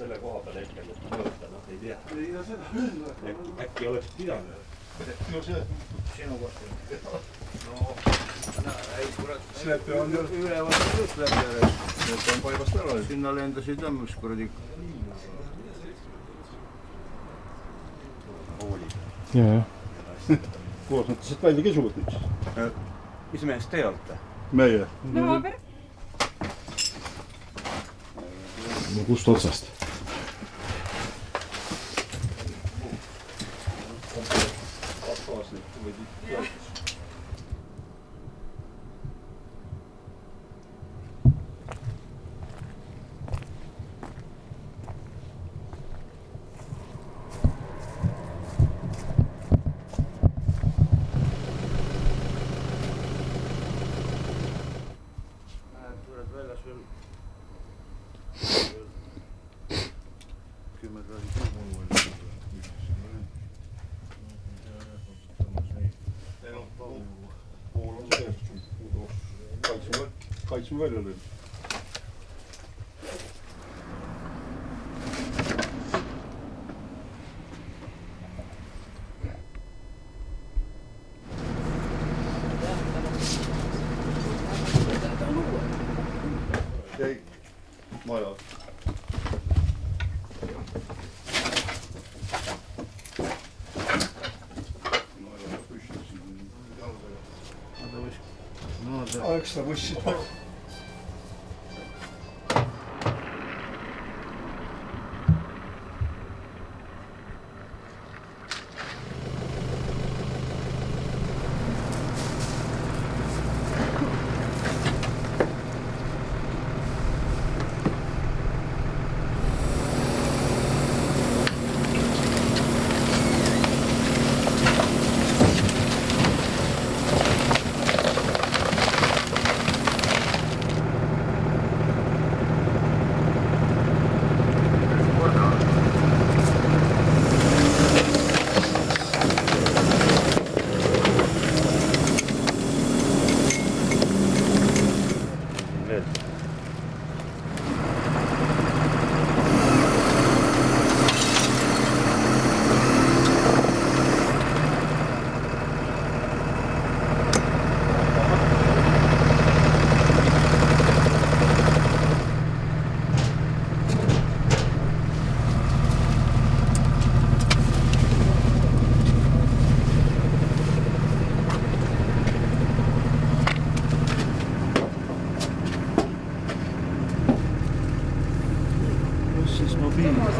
selle koha peal hetkel, et mõõta, noh, ei tea. Ei, no seda küll. Äkki oleks pidanud. No see sinu kohta. No, ei, kurat. Slepi on ju. Üleval on just läbi järel. Need on paigast ära. Sinna lendasid tõmmus, kuradi. Jaa. Koos nad siit välja kisuvad nüüd. Mis mehest te olete? Meie. Naaber. No kust otsast? Kaitsme välja lööd. Ei, maja. Ekstra bussid.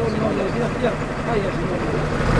Sama on, jah, aias on.